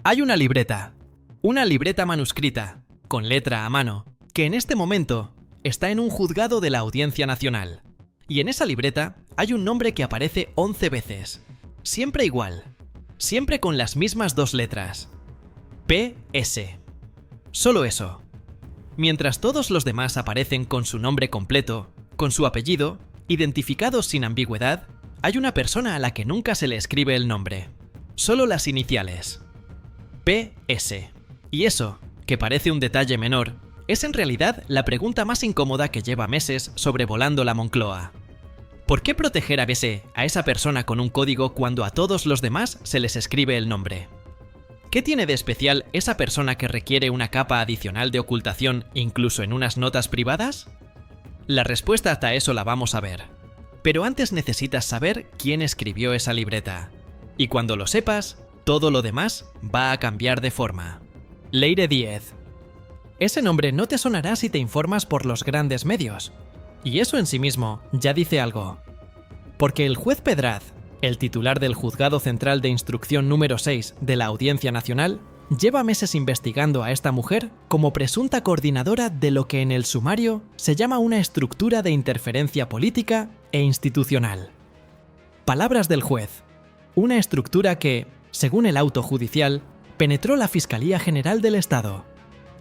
Hay una libreta manuscrita, con letra a mano, que en este momento está en un juzgado de la Audiencia Nacional. Y en esa libreta hay un nombre que aparece 11 veces. Siempre igual. Siempre con las mismas dos letras. PS. Solo eso. Mientras todos los demás aparecen con su nombre completo, con su apellido, identificados sin ambigüedad, hay una persona a la que nunca se le escribe el nombre. Solo las iniciales. PS. Y eso, que parece un detalle menor, es en realidad la pregunta más incómoda que lleva meses sobrevolando la Moncloa. ¿Por qué proteger a BC a esa persona con un código cuando a todos los demás se les escribe el nombre? ¿Qué tiene de especial esa persona que requiere una capa adicional de ocultación incluso en unas notas privadas? La respuesta hasta eso la vamos a ver. Pero antes necesitas saber quién escribió esa libreta. Y cuando lo sepas, todo lo demás va a cambiar de forma. Leire Díez. Ese nombre no te sonará si te informas por los grandes medios. Y eso en sí mismo ya dice algo. Porque el juez Pedraz, el titular del Juzgado Central de Instrucción número 6 de la Audiencia Nacional, lleva meses investigando a esta mujer como presunta coordinadora de lo que en el sumario se llama una estructura de interferencia política e institucional. Palabras del juez. Una estructura que, según el auto judicial, penetró la Fiscalía General del Estado,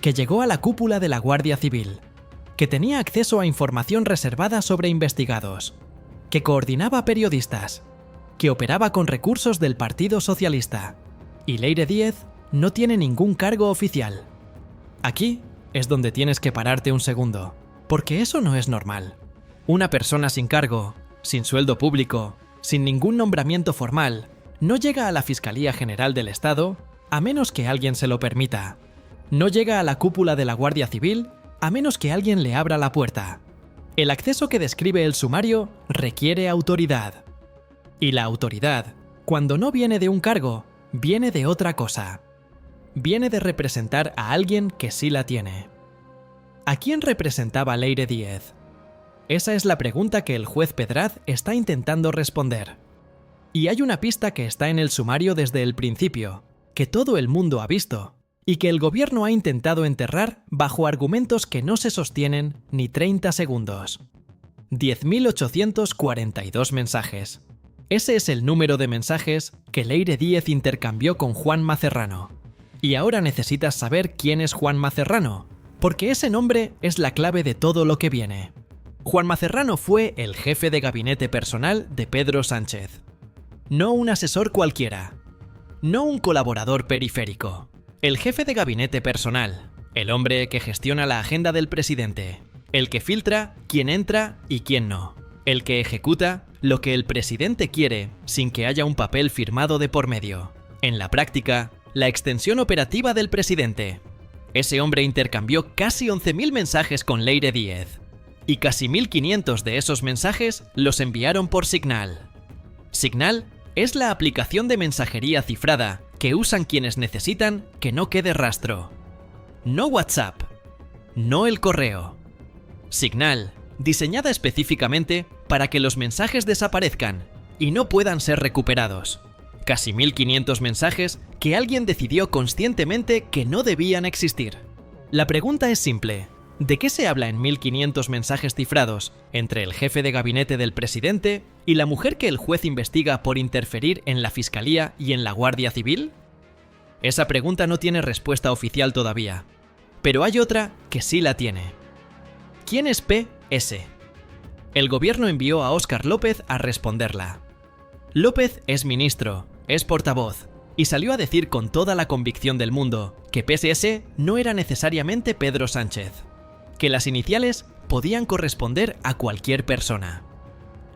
que llegó a la cúpula de la Guardia Civil, que tenía acceso a información reservada sobre investigados, que coordinaba periodistas, que operaba con recursos del Partido Socialista, y Leire Díez no tiene ningún cargo oficial. Aquí es donde tienes que pararte un segundo, porque eso no es normal. Una persona sin cargo, sin sueldo público, sin ningún nombramiento formal, no llega a la Fiscalía General del Estado a menos que alguien se lo permita. No llega a la cúpula de la Guardia Civil a menos que alguien le abra la puerta. El acceso que describe el sumario requiere autoridad. Y la autoridad, cuando no viene de un cargo, viene de otra cosa. Viene de representar a alguien que sí la tiene. ¿A quién representaba Leire Díez? Esa es la pregunta que el juez Pedraz está intentando responder. Y hay una pista que está en el sumario desde el principio, que todo el mundo ha visto, y que el gobierno ha intentado enterrar bajo argumentos que no se sostienen ni 30 segundos. 10.842 mensajes. Ese es el número de mensajes que Leire Díez intercambió con Juanma Serrano. Y ahora necesitas saber quién es Juanma Serrano, porque ese nombre es la clave de todo lo que viene. Juanma Serrano fue el jefe de gabinete personal de Pedro Sánchez. No un asesor cualquiera. No un colaborador periférico. El jefe de gabinete personal, el hombre que gestiona la agenda del presidente, el que filtra quién entra y quién no, el que ejecuta lo que el presidente quiere sin que haya un papel firmado de por medio. En la práctica, la extensión operativa del presidente. Ese hombre intercambió casi 11.000 mensajes con Leire Díez, y casi 1.500 de esos mensajes los enviaron por Signal. Signal es la aplicación de mensajería cifrada que usan quienes necesitan que no quede rastro. No WhatsApp, no el correo. Signal, diseñada específicamente para que los mensajes desaparezcan y no puedan ser recuperados. Casi 1.500 mensajes que alguien decidió conscientemente que no debían existir. La pregunta es simple. ¿De qué se habla en 1.500 mensajes cifrados entre el jefe de gabinete del presidente y la mujer que el juez investiga por interferir en la Fiscalía y en la Guardia Civil? Esa pregunta no tiene respuesta oficial todavía, pero hay otra que sí la tiene. ¿Quién es PS? El gobierno envió a Óscar López a responderla. López es ministro, es portavoz, y salió a decir con toda la convicción del mundo que PSS no era necesariamente Pedro Sánchez, que las iniciales podían corresponder a cualquier persona.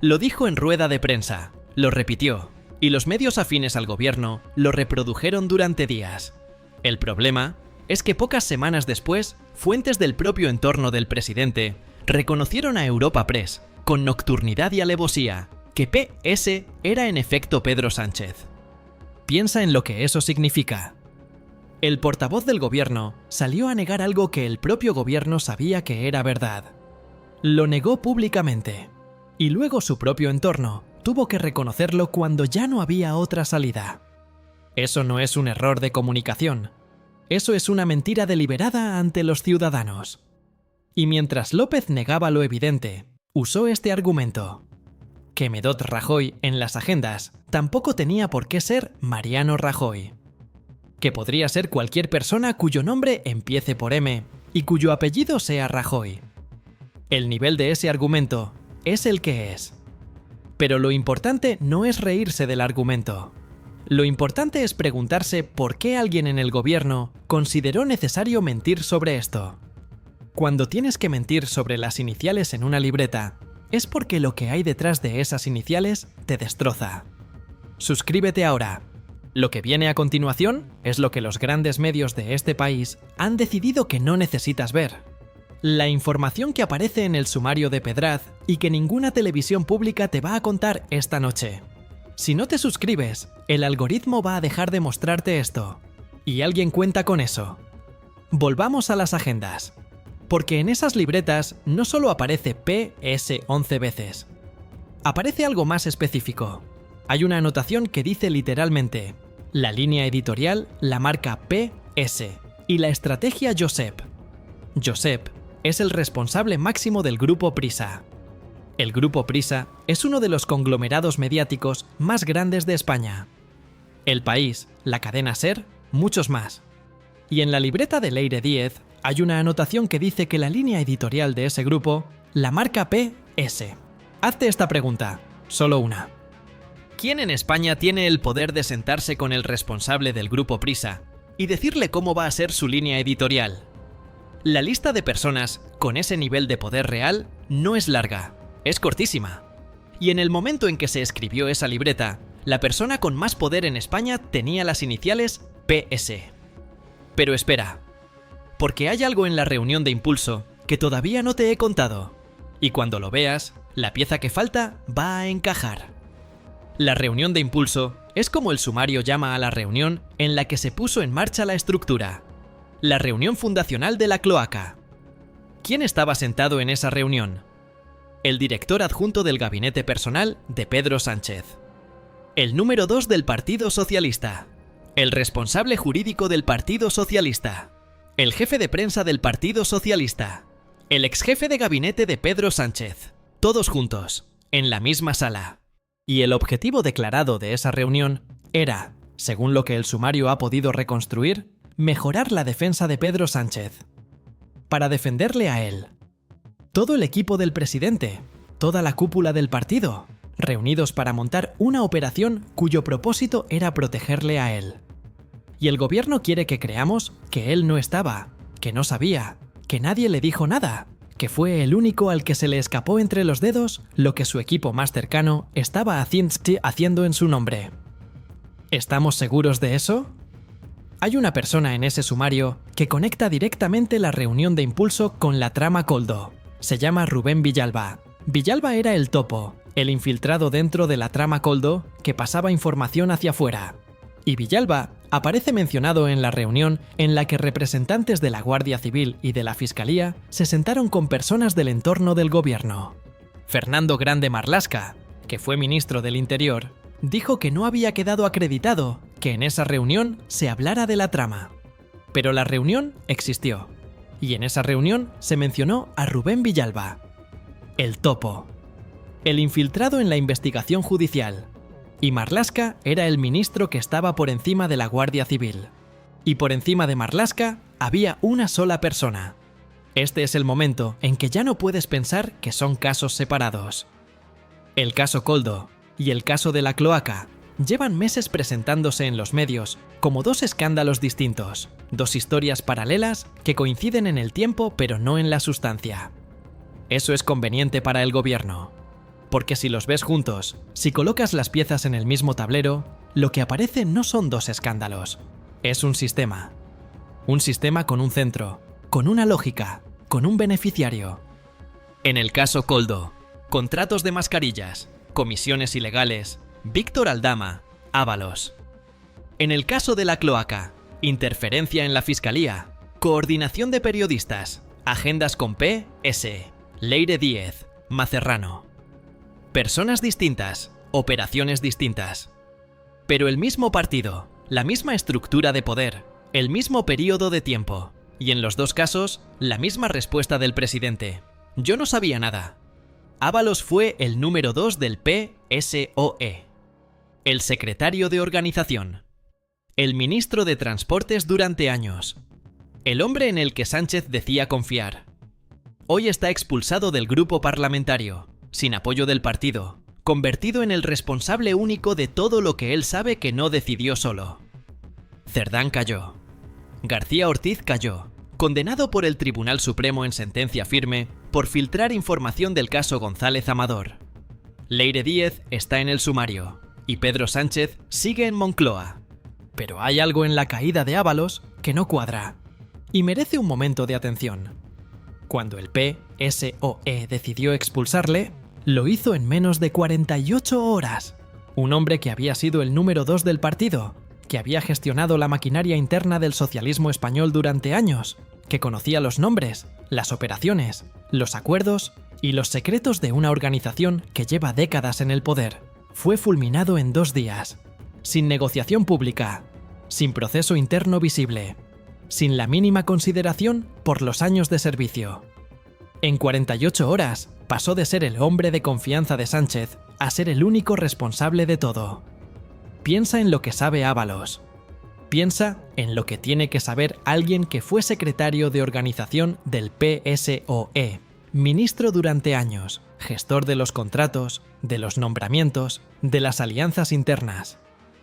Lo dijo en rueda de prensa, lo repitió, y los medios afines al gobierno lo reprodujeron durante días. El problema es que pocas semanas después, fuentes del propio entorno del presidente reconocieron a Europa Press, con nocturnidad y alevosía, que PS era en efecto Pedro Sánchez. Piensa en lo que eso significa. El portavoz del gobierno salió a negar algo que el propio gobierno sabía que era verdad. Lo negó públicamente. Y luego su propio entorno tuvo que reconocerlo cuando ya no había otra salida. Eso no es un error de comunicación. Eso es una mentira deliberada ante los ciudadanos. Y mientras López negaba lo evidente, usó este argumento: que Medot Rajoy en las agendas tampoco tenía por qué ser Mariano Rajoy. Que podría ser cualquier persona cuyo nombre empiece por M y cuyo apellido sea Rajoy. El nivel de ese argumento es el que es. Pero lo importante no es reírse del argumento. Lo importante es preguntarse por qué alguien en el gobierno consideró necesario mentir sobre esto. Cuando tienes que mentir sobre las iniciales en una libreta, es porque lo que hay detrás de esas iniciales te destroza. Suscríbete ahora. Lo que viene a continuación es lo que los grandes medios de este país han decidido que no necesitas ver. La información que aparece en el sumario de Pedraz y que ninguna televisión pública te va a contar esta noche. Si no te suscribes, el algoritmo va a dejar de mostrarte esto. Y alguien cuenta con eso. Volvamos a las agendas. Porque en esas libretas no solo aparece PS 11 veces. Aparece algo más específico. Hay una anotación que dice literalmente: la línea editorial la marca PS y la estrategia Josep. Josep es el responsable máximo del Grupo Prisa. El Grupo Prisa es uno de los conglomerados mediáticos más grandes de España. El País, la cadena SER, muchos más. Y en la libreta de Leire Díez hay una anotación que dice que la línea editorial de ese grupo la marca PS. Hazte esta pregunta, solo una. ¿Quién en España tiene el poder de sentarse con el responsable del Grupo Prisa y decirle cómo va a ser su línea editorial? La lista de personas con ese nivel de poder real no es larga, es cortísima. Y en el momento en que se escribió esa libreta, la persona con más poder en España tenía las iniciales PS. Pero espera, porque hay algo en la reunión de impulso que todavía no te he contado. Y cuando lo veas, la pieza que falta va a encajar. La reunión de impulso es como el sumario llama a la reunión en la que se puso en marcha la estructura. La reunión fundacional de la cloaca. ¿Quién estaba sentado en esa reunión? El director adjunto del gabinete personal de Pedro Sánchez. El número 2 del Partido Socialista. El responsable jurídico del Partido Socialista. El jefe de prensa del Partido Socialista. El exjefe de gabinete de Pedro Sánchez. Todos juntos, en la misma sala. Y el objetivo declarado de esa reunión era, según lo que el sumario ha podido reconstruir, mejorar la defensa de Pedro Sánchez. Para defenderle a él. Todo el equipo del presidente, toda la cúpula del partido, reunidos para montar una operación cuyo propósito era protegerle a él. Y el gobierno quiere que creamos que él no estaba, que no sabía, que nadie le dijo nada, que fue el único al que se le escapó entre los dedos lo que su equipo más cercano estaba haciendo en su nombre. ¿Estamos seguros de eso? Hay una persona en ese sumario que conecta directamente la reunión de impulso con la trama Koldo. Se llama Rubén Villalba. Villalba era el topo, el infiltrado dentro de la trama Koldo que pasaba información hacia afuera. Y Villalba aparece mencionado en la reunión en la que representantes de la Guardia Civil y de la Fiscalía se sentaron con personas del entorno del gobierno. Fernando Grande Marlaska, que fue ministro del Interior, dijo que no había quedado acreditado que en esa reunión se hablara de la trama. Pero la reunión existió, y en esa reunión se mencionó a Rubén Villalba, el topo, el infiltrado en la investigación judicial. Y Marlaska era el ministro que estaba por encima de la Guardia Civil. Y por encima de Marlaska había una sola persona. Este es el momento en que ya no puedes pensar que son casos separados. El caso Koldo y el caso de la cloaca llevan meses presentándose en los medios como dos escándalos distintos, dos historias paralelas que coinciden en el tiempo pero no en la sustancia. Eso es conveniente para el gobierno. Porque si los ves juntos, si colocas las piezas en el mismo tablero, lo que aparece no son dos escándalos. Es un sistema. Un sistema con un centro, con una lógica, con un beneficiario. En el caso Koldo, contratos de mascarillas, comisiones ilegales, Víctor Aldama, Ábalos. En el caso de la cloaca, interferencia en la fiscalía, coordinación de periodistas, agendas con PS, Leire Díez, Macerrano. Personas distintas, operaciones distintas. Pero el mismo partido, la misma estructura de poder, el mismo periodo de tiempo, y en los dos casos, la misma respuesta del presidente. Yo no sabía nada. Ábalos fue el número 2 del PSOE, el secretario de organización, el ministro de Transportes durante años, el hombre en el que Sánchez decía confiar. Hoy está expulsado del grupo parlamentario, sin apoyo del partido, convertido en el responsable único de todo lo que él sabe que no decidió solo. Cerdán cayó. García Ortiz cayó, condenado por el Tribunal Supremo en sentencia firme por filtrar información del caso González Amador. Leire Díez está en el sumario y Pedro Sánchez sigue en Moncloa. Pero hay algo en la caída de Ábalos que no cuadra y merece un momento de atención. Cuando el PSOE decidió expulsarle, lo hizo en menos de 48 horas. Un hombre que había sido el número 2 del partido, que había gestionado la maquinaria interna del socialismo español durante años, que conocía los nombres, las operaciones, los acuerdos y los secretos de una organización que lleva décadas en el poder, fue fulminado en 2 días, sin negociación pública, sin proceso interno visible, sin la mínima consideración por los años de servicio. En 48 horas pasó de ser el hombre de confianza de Sánchez a ser el único responsable de todo. Piensa en lo que sabe Ábalos. Piensa en lo que tiene que saber alguien que fue secretario de organización del PSOE, ministro durante años, gestor de los contratos, de los nombramientos, de las alianzas internas.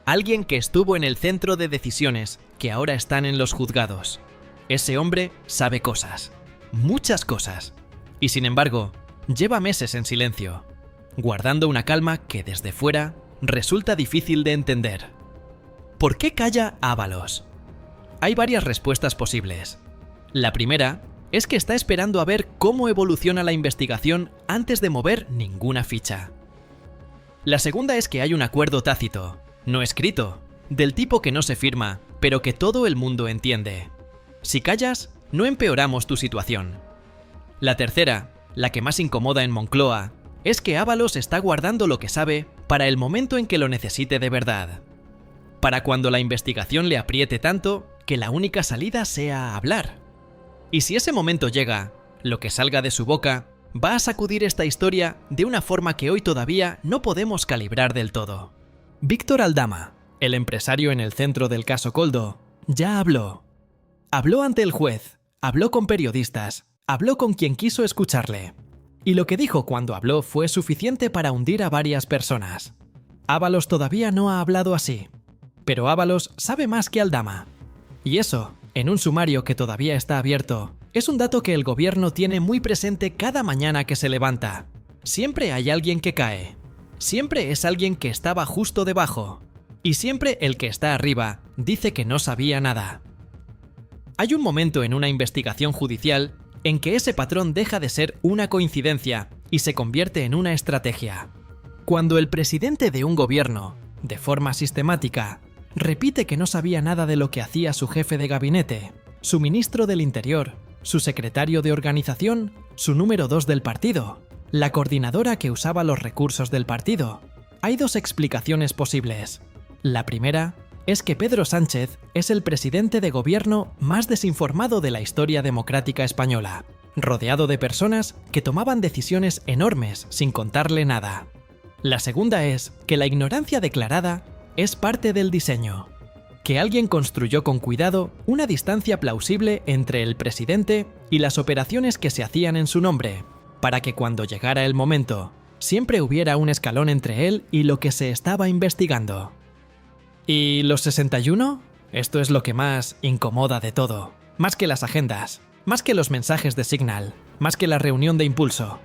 Alguien que estuvo en el centro de decisiones que ahora están en los juzgados. Ese hombre sabe cosas, muchas cosas, y sin embargo, lleva meses en silencio, guardando una calma que desde fuera resulta difícil de entender. ¿Por qué calla Ábalos? Hay varias respuestas posibles. La primera es que está esperando a ver cómo evoluciona la investigación antes de mover ninguna ficha. La segunda es que hay un acuerdo tácito, no escrito, del tipo que no se firma, pero que todo el mundo entiende. Si callas, no empeoramos tu situación. La tercera, la que más incomoda en Moncloa, es que Ábalos está guardando lo que sabe para el momento en que lo necesite de verdad. Para cuando la investigación le apriete tanto que la única salida sea hablar. Y si ese momento llega, lo que salga de su boca va a sacudir esta historia de una forma que hoy todavía no podemos calibrar del todo. Víctor Aldama, el empresario en el centro del caso Koldo, ya habló. Habló ante el juez, habló con periodistas, habló con quien quiso escucharle. Y lo que dijo cuando habló fue suficiente para hundir a varias personas. Ábalos todavía no ha hablado así. Pero Ábalos sabe más que Aldama. Y eso, en un sumario que todavía está abierto, es un dato que el gobierno tiene muy presente cada mañana que se levanta. Siempre hay alguien que cae. Siempre es alguien que estaba justo debajo. Y siempre el que está arriba dice que no sabía nada. Hay un momento en una investigación judicial en que ese patrón deja de ser una coincidencia y se convierte en una estrategia. Cuando el presidente de un gobierno, de forma sistemática, repite que no sabía nada de lo que hacía su jefe de gabinete, su ministro del Interior, su secretario de organización, su número 2 del partido, la coordinadora que usaba los recursos del partido, hay 2 explicaciones posibles. La primera es que Pedro Sánchez es el presidente de gobierno más desinformado de la historia democrática española, rodeado de personas que tomaban decisiones enormes sin contarle nada. La segunda es que la ignorancia declarada es parte del diseño, que alguien construyó con cuidado una distancia plausible entre el presidente y las operaciones que se hacían en su nombre, para que cuando llegara el momento, siempre hubiera un escalón entre él y lo que se estaba investigando. ¿Y los 61? Esto es lo que más incomoda de todo, más que las agendas, más que los mensajes de Signal, más que la reunión de impulso.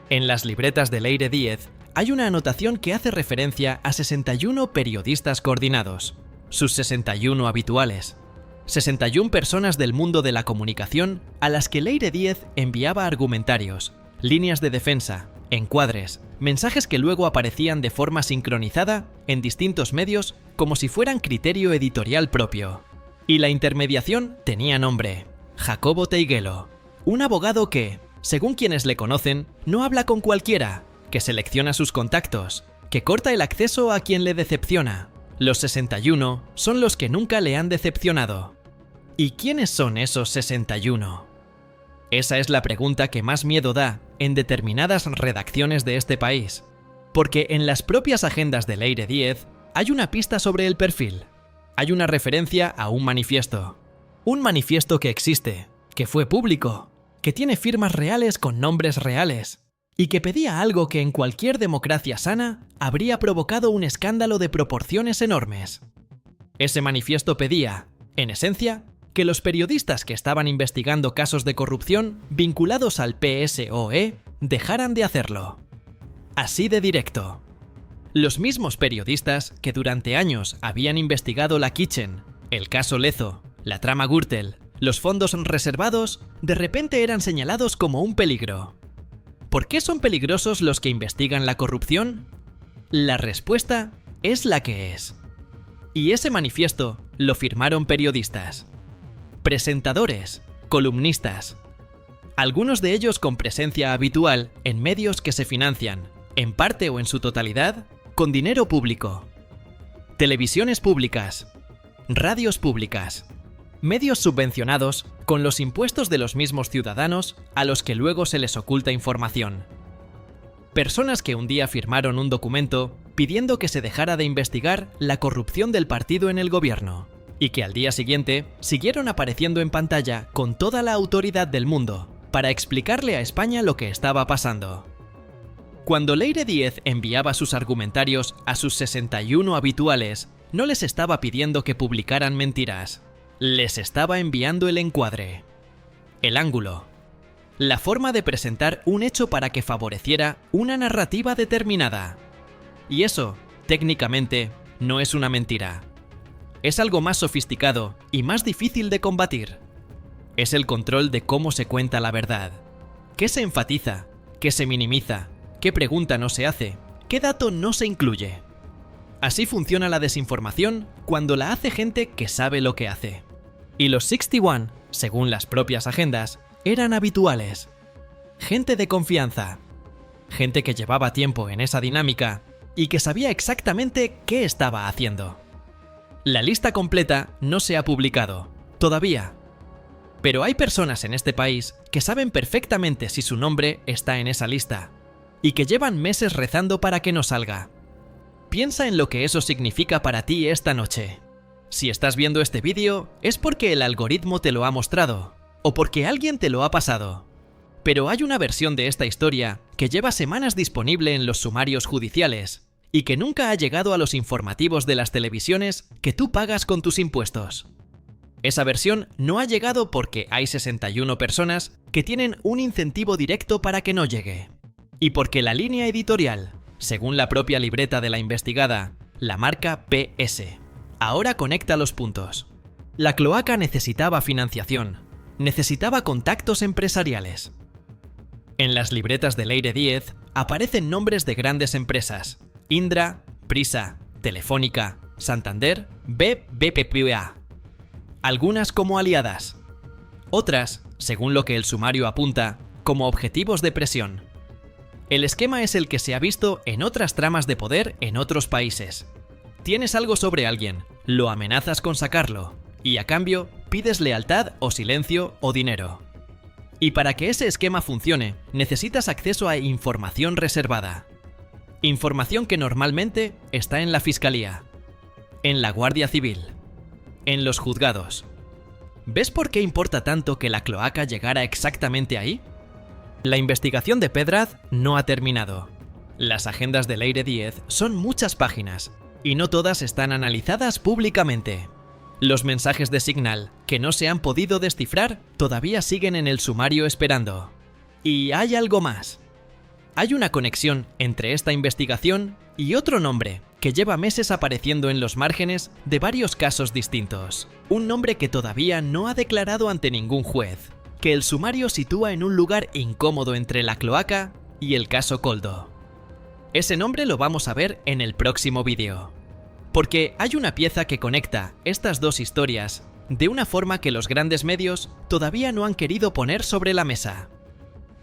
En las libretas de Leire Díez hay una anotación que hace referencia a 61 periodistas coordinados, sus 61 habituales, 61 personas del mundo de la comunicación a las que Leire Díez enviaba argumentarios, líneas de defensa, encuadres, mensajes que luego aparecían de forma sincronizada en distintos medios como si fueran criterio editorial propio. Y la intermediación tenía nombre: Jacobo Teiguelo, un abogado que, según quienes le conocen, no habla con cualquiera, que selecciona sus contactos, que corta el acceso a quien le decepciona, Los 61 son los que nunca le han decepcionado. ¿Y quiénes son esos 61? Esa es la pregunta que más miedo da en determinadas redacciones de este país, porque en las propias agendas de Leire Díez hay una pista sobre el perfil. Hay una referencia a un manifiesto. Un manifiesto que existe, que fue público, que tiene firmas reales con nombres reales, y que pedía algo que en cualquier democracia sana habría provocado un escándalo de proporciones enormes. Ese manifiesto pedía, en esencia, que los periodistas que estaban investigando casos de corrupción vinculados al PSOE dejaran de hacerlo. Así de directo. Los mismos periodistas que durante años habían investigado la Kitchen, el caso Lezo, la trama Gürtel, los fondos reservados, de repente eran señalados como un peligro. ¿Por qué son peligrosos los que investigan la corrupción? La respuesta es la que es. Y ese manifiesto lo firmaron periodistas, presentadores, columnistas, algunos de ellos con presencia habitual en medios que se financian, en parte o en su totalidad, con dinero público. Televisiones públicas, radios públicas, medios subvencionados con los impuestos de los mismos ciudadanos a los que luego se les oculta información. Personas que un día firmaron un documento pidiendo que se dejara de investigar la corrupción del partido en el gobierno, y que al día siguiente siguieron apareciendo en pantalla con toda la autoridad del mundo para explicarle a España lo que estaba pasando. Cuando Leire Díez enviaba sus argumentarios a sus 61 habituales, no les estaba pidiendo que publicaran mentiras. Les estaba enviando el encuadre, el ángulo, la forma de presentar un hecho para que favoreciera una narrativa determinada. Y eso, técnicamente, no es una mentira. Es algo más sofisticado y más difícil de combatir. Es el control de cómo se cuenta la verdad. ¿Qué se enfatiza? ¿Qué se minimiza? ¿Qué pregunta no se hace? ¿Qué dato no se incluye? Así funciona la desinformación cuando la hace gente que sabe lo que hace. Y los 61, según las propias agendas, eran habituales. Gente de confianza. Gente que llevaba tiempo en esa dinámica y que sabía exactamente qué estaba haciendo. La lista completa no se ha publicado, todavía. Pero hay personas en este país que saben perfectamente si su nombre está en esa lista, y que llevan meses rezando para que no salga. Piensa en lo que eso significa para ti esta noche. Si estás viendo este vídeo, es porque el algoritmo te lo ha mostrado, o porque alguien te lo ha pasado. Pero hay una versión de esta historia que lleva semanas disponible en los sumarios judiciales, y que nunca ha llegado a los informativos de las televisiones que tú pagas con tus impuestos. Esa versión no ha llegado porque hay 61 personas que tienen un incentivo directo para que no llegue. Y porque la línea editorial, según la propia libreta de la investigada, la marca PS, ahora conecta los puntos. La cloaca necesitaba financiación, necesitaba contactos empresariales. En las libretas de Leire Díez aparecen nombres de grandes empresas: Indra, Prisa, Telefónica, Santander, BBVA. Algunas como aliadas. Otras, según lo que el sumario apunta, como objetivos de presión. El esquema es el que se ha visto en otras tramas de poder en otros países. Tienes algo sobre alguien, lo amenazas con sacarlo, y a cambio pides lealtad o silencio o dinero. Y para que ese esquema funcione, necesitas acceso a información reservada. Información que normalmente está en la Fiscalía, en la Guardia Civil, en los juzgados. ¿Ves por qué importa tanto que la cloaca llegara exactamente ahí? La investigación de Pedrad no ha terminado. Las agendas de Leire Díez son muchas páginas, y no todas están analizadas públicamente. Los mensajes de Signal que no se han podido descifrar todavía siguen en el sumario esperando. Y hay algo más. Hay una conexión entre esta investigación y otro nombre que lleva meses apareciendo en los márgenes de varios casos distintos. Un nombre que todavía no ha declarado ante ningún juez, que el sumario sitúa en un lugar incómodo entre la cloaca y el caso Koldo. Ese nombre lo vamos a ver en el próximo vídeo. Porque hay una pieza que conecta estas dos historias de una forma que los grandes medios todavía no han querido poner sobre la mesa.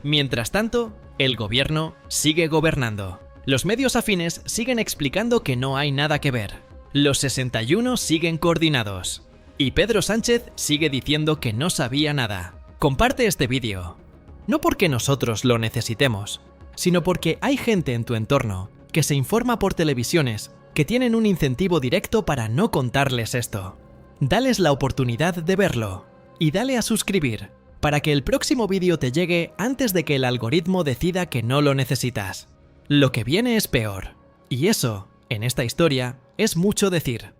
Mientras tanto, el gobierno sigue gobernando. Los medios afines siguen explicando que no hay nada que ver. Los 61 siguen coordinados. Y Pedro Sánchez sigue diciendo que no sabía nada. Comparte este vídeo. No porque nosotros lo necesitemos, sino porque hay gente en tu entorno que se informa por televisiones que tienen un incentivo directo para no contarles esto. Dales la oportunidad de verlo y dale a suscribir para que el próximo vídeo te llegue antes de que el algoritmo decida que no lo necesitas. Lo que viene es peor. Y eso, en esta historia, es mucho decir.